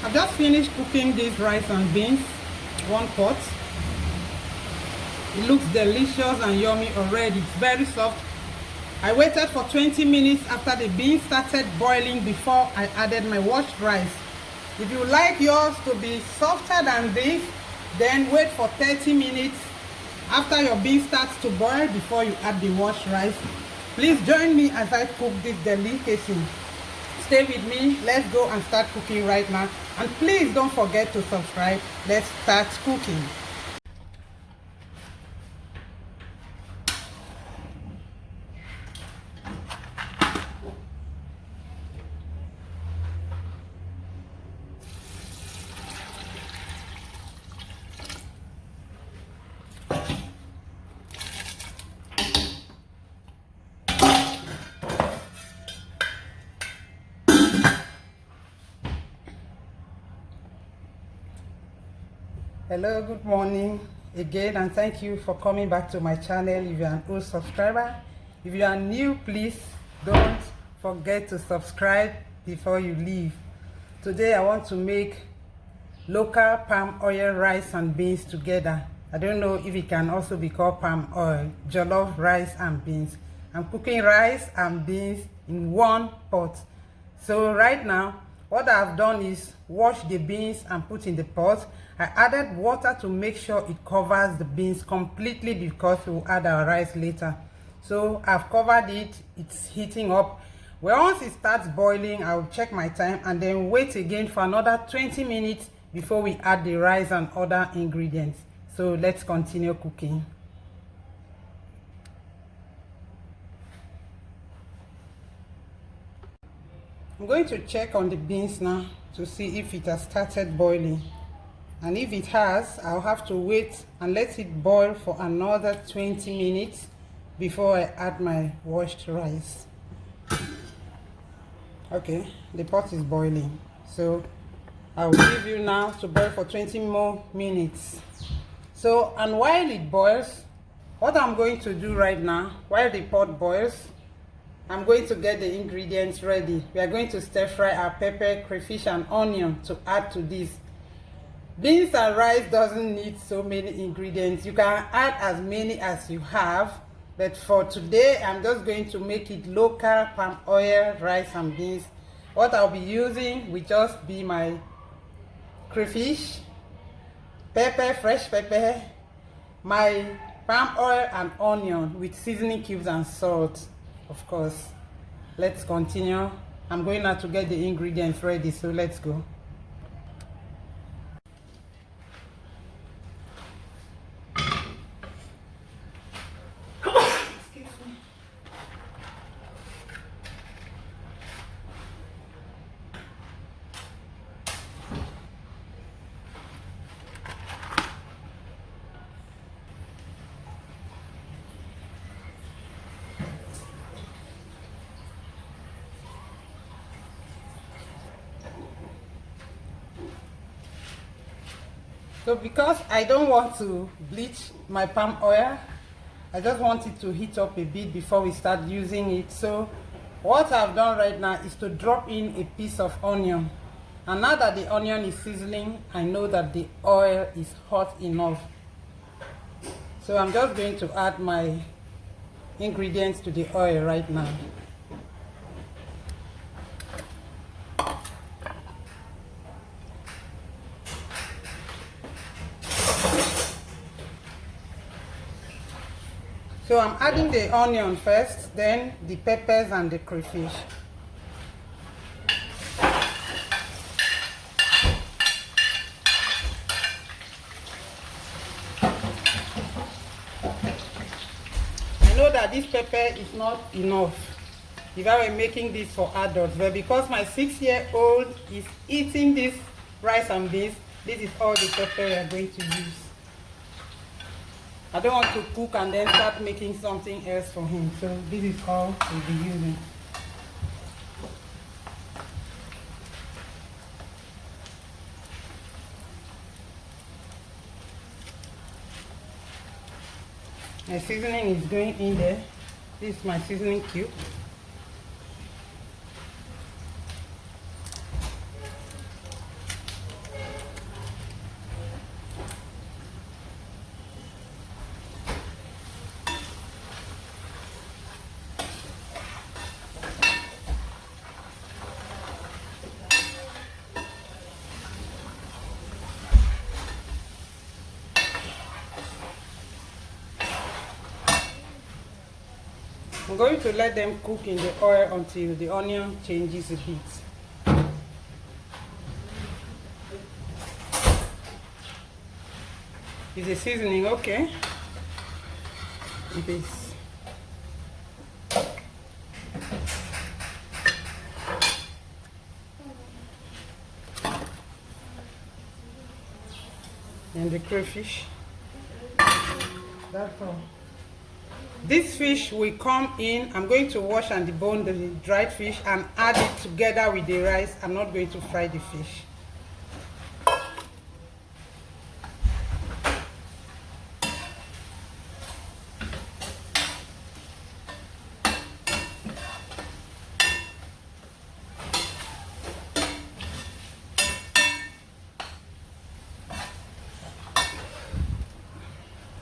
I've just finished cooking these rice and beans, one pot. It looks delicious and yummy already. It's very soft. I waited for 20 minutes after the beans started boiling before I added my washed rice. If you like yours to be softer than this, then wait for 30 minutes after your beans starts to boil before you add the washed rice. Please join me as I cook this delicacy. Stay with me. Let's go and start cooking right now. And please don't forget to subscribe. Let's start cooking. Hello, good morning again, and thank you for coming back to my channel. If you are an old subscriber, if you are new, please don't forget to subscribe before you leave. Today I want to make local palm oil rice and beans together. I don't know if it can also be called palm oil, jollof rice and beans. I'm cooking rice and beans in one pot. So right now what I've done is wash the beans and put in the pot. I added water to make sure it covers the beans completely because we'll add our rice later. So I've covered it, it's heating up. Well, once it starts boiling, I'll check my time and then wait again for another 20 minutes before we add the rice and other ingredients. So let's continue cooking. I'm going to check on the beans now to see if it has started boiling. And if it has, I'll have to wait and let it boil for another 20 minutes before I add my washed rice. Okay, the pot is boiling. So I will leave you now to boil for 20 more minutes. So, and while it boils, what I'm going to do right now, while the pot boils, I'm going to get the ingredients ready. We are going to stir fry our pepper, crayfish and onion to add to this. Beans and rice doesn't need so many ingredients. You can add as many as you have, but for today I'm just going to make it local palm oil rice and beans. What I'll be using will just be my crayfish, pepper, fresh pepper, my palm oil and onion with seasoning cubes and salt, of course. Let's continue. I'm going now to get the ingredients ready, so let's go. So because I don't want to bleach my palm oil, I just want it to heat up a bit before we start using it. So what I've done right now is to drop in a piece of onion. And now that the onion is sizzling, I know that the oil is hot enough. So I'm just going to add my ingredients to the oil right now. So I'm adding the onion first, then the peppers and the crayfish. I know that this pepper is not enough if I were making this for adults, but because my 6-year-old is eating this rice and beans, this is all the pepper we are going to use. I don't want to cook and then start making something else for him, so this is all we'll be using. My seasoning is going in there. This is my seasoning cube. I'm going to let them cook in the oil until the onion changes a bit. Is the seasoning okay? It is. And the crayfish. That's all. This fish will come in. I'm going to wash and debone the dried fish and add it together with the rice. I'm not going to fry the fish.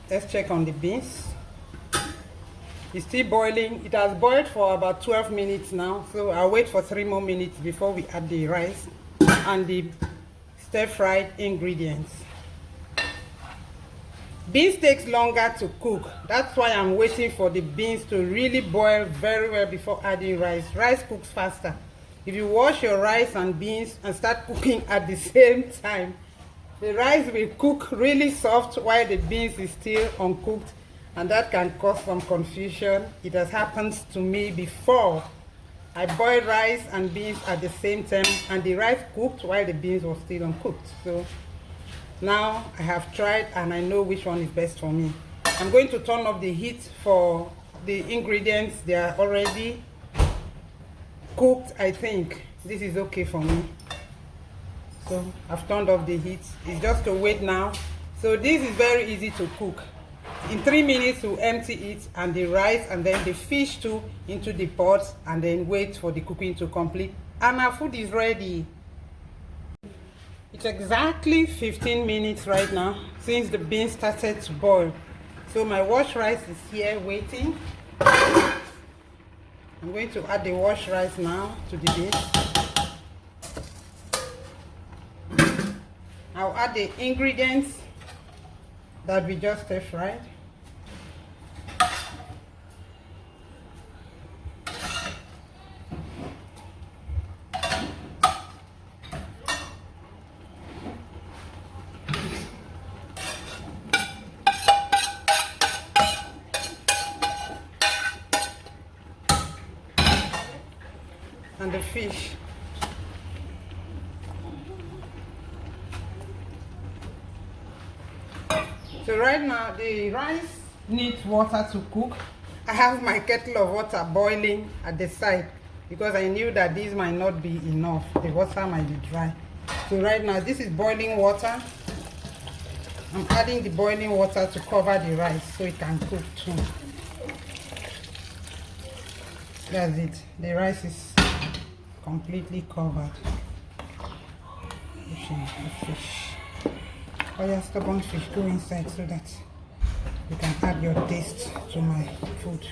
Let's check on the beans. It's still boiling. It has boiled for about 12 minutes now, so I'll wait for 3 more minutes before we add the rice and the stir-fried ingredients. Beans takes longer to cook. That's why I'm waiting for the beans to really boil very well before adding rice. Rice cooks faster. If you wash your rice and beans and start cooking at the same time, the rice will cook really soft while the beans is still uncooked, and that can cause some confusion. It has happened to me before. I boiled rice and beans at the same time, and the rice cooked while the beans were still uncooked. So now I have tried and I know which one is best for me. I'm going to turn off the heat for the ingredients. They are already cooked. I think this is okay for me. So I've turned off the heat. It's just to wait now. So this is very easy to cook. In 3 minutes we'll empty it and the rice and then the fish too into the pot, and then wait for the cooking to complete, and our food is ready. It's exactly 15 minutes right now since the beans started to boil. So my washed rice is here waiting. I'm going to add the washed rice now to the beans. I'll add the ingredients that we just stir-fried. And the fish. So right now the rice needs water to cook. I have my kettle of water boiling at the side because I knew that this might not be enough. The water might be dry. So right now this is boiling water. I'm adding the boiling water to cover the rice so it can cook too. That's it. The rice is completely covered. Pushing the fish. Oh yeah, stubborn fish, go inside so that you can add your taste to my food.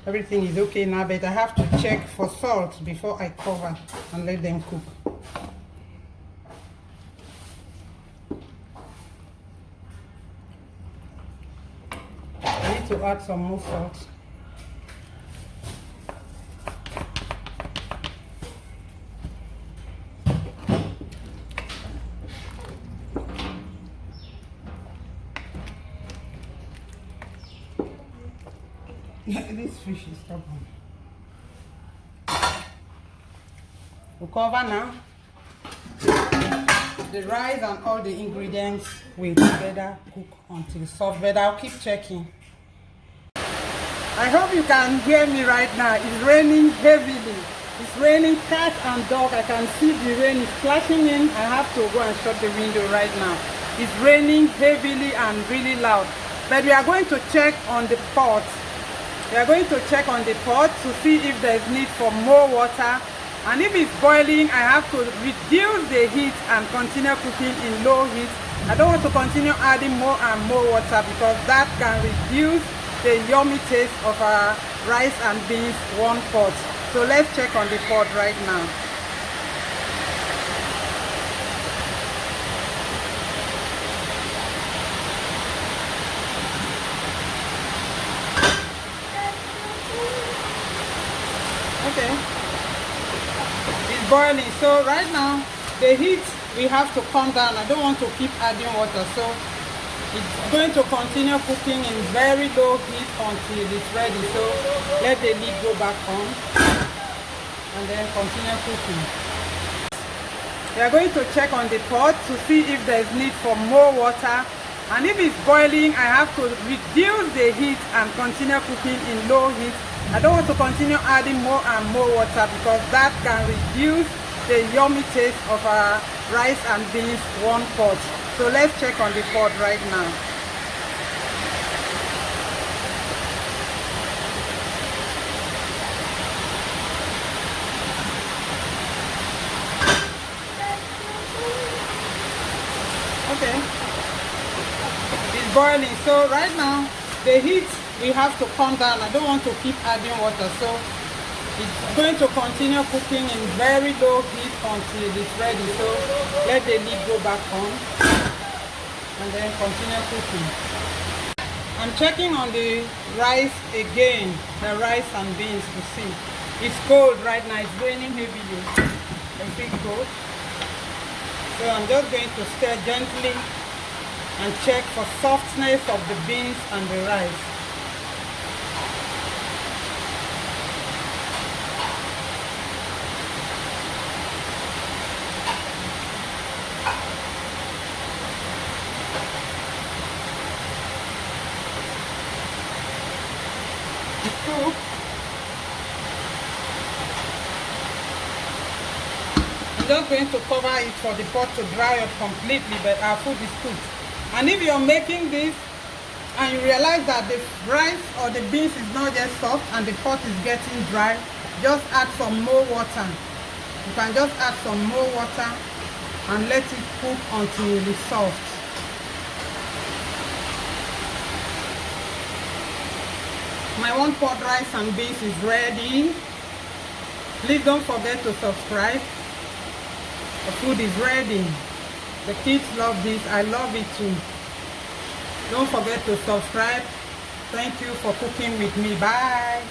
Everything is okay now, but I have to check for salt before I cover and let them cook. I need to add some more salt. This fish is stubborn. We'll cover now. The rice and all the ingredients will together cook until soft, but I'll keep checking. I hope you can hear me right now. It's raining heavily. It's raining cat and dog. I can see the rain is splashing in. I have to go and shut the window right now. It's raining heavily and really loud. But we are going to check on the pot. We are going to check on the pot to see if there's need for more water, and if it's boiling I have to reduce the heat and continue cooking in low heat. I don't want to continue adding more and more water because that can reduce the yummy taste of our rice and beans one pot. So let's check on the pot right now. Okay, it's boiling. So right now the heat we have to calm down. I don't want to keep adding water, so it's going to continue cooking in very low heat until it's ready. So let the lid go back on and then continue cooking. We are going to check on the pot to see if there's need for more water, and if it's boiling I have to reduce the heat and continue cooking in low heat. I don't want to continue adding more and more water because that can reduce the yummy taste of our rice and beans one pot. So let's check on the pot right now. Okay, it's boiling. So right now the heat we have to calm down. I don't want to keep adding water, so it's going to continue cooking in very low heat until it's ready. So let the lid go back on and then continue cooking. I'm checking on the rice again, the rice and beans, to see. It's cold right now, it's raining heavily. It's big cold. So I'm just going to stir gently and check for softness of the beans and the rice. It's cooked. I'm just going to cover it for the pot to dry up completely, but our food is cooked. And if you're making this and you realize that the rice or the beans is not yet soft and the pot is getting dry, just add some more water. You can just add some more water and let it cook until it's soft. My one pot rice and beans is ready. Please don't forget to subscribe. The food is ready. The kids love this. I love it too. Don't forget to subscribe. Thank you for cooking with me. Bye.